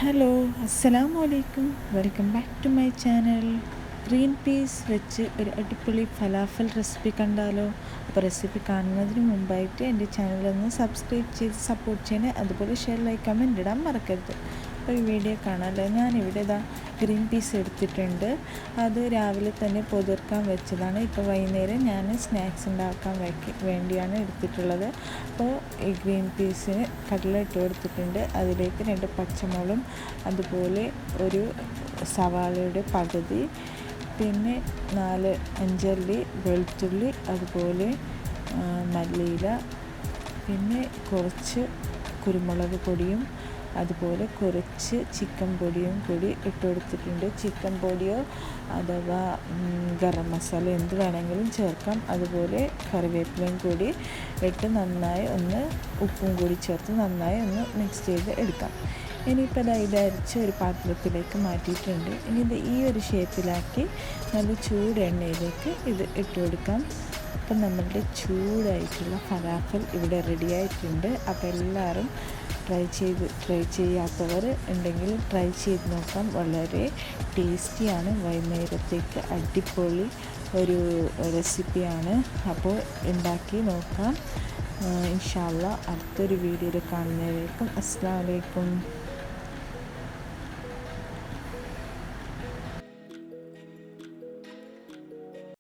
Hello, അസ്സലാമു അലൈക്കും. Welcome back to my channel. Green peas വെച്ച് ഒരു അടിപൊളി ഫലാഫൽ റെസിപ്പി കണ്ടാലോ? അപ്പോൾ റെസിപ്പി കാണുന്നതിന് മുമ്പായിട്ട് എൻ്റെ ചാനലൊന്ന് സബ്സ്ക്രൈബ് ചെയ്ത് സപ്പോർട്ട് ചെയ്യണേ. അതുപോലെ ഷെയർ, ലൈക്ക്, കമൻറ്റ് ഇടാൻ മറക്കരുത്. അപ്പോൾ ഈ വീഡിയോ കാണാമല്ലോ. ഞാനിവിടെ ഗ്രീൻ പീസ് എടുത്തിട്ടുണ്ട്. അത് രാവിലെ തന്നെ പൊതിർക്കാൻ വെച്ചതാണ്. ഇപ്പോൾ വൈകുന്നേരം ഞാൻ സ്നാക്സ് ഉണ്ടാക്കാൻ വേണ്ടിയാണ് എടുത്തിട്ടുള്ളത്. അപ്പോൾ ഈ ഗ്രീൻ പീസിന് കടല ഇട്ട് കൊടുത്തിട്ടുണ്ട്. അതിലേക്ക് 2 പച്ചമുളകും അതുപോലെ ഒരു സവാളയുടെ പകുതി, പിന്നെ 4-5 അല്ലി വെളുത്തുള്ളി, അതുപോലെ മല്ലിയില, പിന്നെ കുറച്ച് കുരുമുളക് പൊടിയും അതുപോലെ കുറച്ച് ചിക്കൻ പൊടിയും കൂടി ഇട്ട് കൊടുത്തിട്ടുണ്ട്. ചിക്കൻ പൊടിയോ അഥവാ ഗരം മസാല എന്ത് വേണമെങ്കിലും ചേർക്കാം. അതുപോലെ കറിവേപ്പിലയും കൂടി ഇട്ട് നന്നായി ഒന്ന് ഉപ്പും കൂടി ചേർത്ത് നന്നായി ഒന്ന് മിക്സ് ചെയ്ത് എടുക്കാം. ഇനിയിപ്പോൾ ഇത് അരച്ച് ഒരു പാത്രത്തിലേക്ക് മാറ്റിയിട്ടുണ്ട്. ഇനി ഇത് ഈ ഒരു ഷേപ്പിലാക്കി നല്ല ചൂട് എണ്ണയിലേക്ക് ഇത് ഇട്ട് കൊടുക്കാം. അപ്പം നമ്മളുടെ ചൂടായിട്ടുള്ള ഫലാഫൽ ഇവിടെ റെഡിയായിട്ടുണ്ട്. അപ്പോൾ എല്ലാവരും ട്രൈ ചെയ്യാത്തവർ ഉണ്ടെങ്കിൽ ട്രൈ ചെയ്ത് നോക്കാം. വളരെ ടേസ്റ്റിയാണ്. വൈകുന്നേരത്തേക്ക് അടിപൊളി ഒരു റെസിപ്പിയാണ്. അപ്പോൾ ഉണ്ടാക്കി നോക്കാം. ഇൻഷാ അല്ലാഹ് അടുത്തൊരു വീഡിയോയിൽ കാണുന്നവരേക്കും അസ്സലാമു അലൈക്കും.